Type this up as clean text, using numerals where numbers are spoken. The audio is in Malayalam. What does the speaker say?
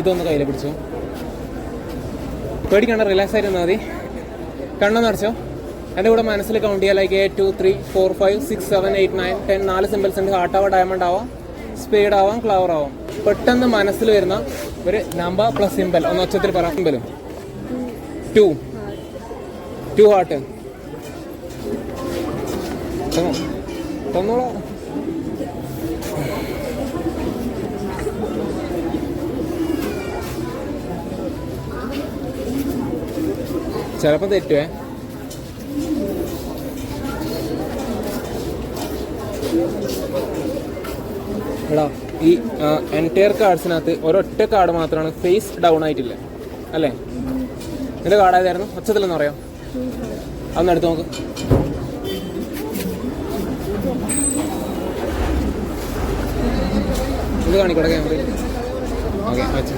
ഇതൊന്ന് കയ്യിൽ പിടിച്ചു. പേടിക്കണ്ട, റിലാക്സ് ആയിട്ട് മതി. കണ്ണൊന്ന് അടച്ചോ. എൻ്റെ കൂടെ മനസ്സിൽ കൗണ്ട് ചെയ്യാം. ലൈക്ക് 8 2 3 4 5 6 7 8 9 10. 4 സിമ്പിൾസ് ഉണ്ട്. ഹാർട്ട് ആവാം, ഡയമണ്ട് ആവാം, സ്പീഡ് ആവാം, ക്ലവർ ആവാം. പെട്ടെന്ന് മനസ്സിൽ വരുന്ന ഒരു നമ്പർ പ്ലസ് സിമ്പിൾ ഒന്ന് ഒച്ചത്തിൽ പറയാം. സിമ്പിളും 2 ഹാർട്ട് തന്നോളാം. ചിലപ്പോൾ തെറ്റുവേ. എടാ, ഈ എൻറ്റയർ കാർഡ്സിനകത്ത് ഒരൊറ്റ കാർഡ് മാത്രമാണ് ഫേസ് ഡൗൺ ആയിട്ടില്ല അല്ലേ? നിന്റെ കാർഡ് ഏതായിരുന്നു? ഒച്ചത്തിലെന്ന് പറയാം. അതൊന്ന് എടുത്ത് നോക്ക്. ഇത് കാണിക്കോട്ടെ ക്യാമറയിൽ. ഓക്കെ.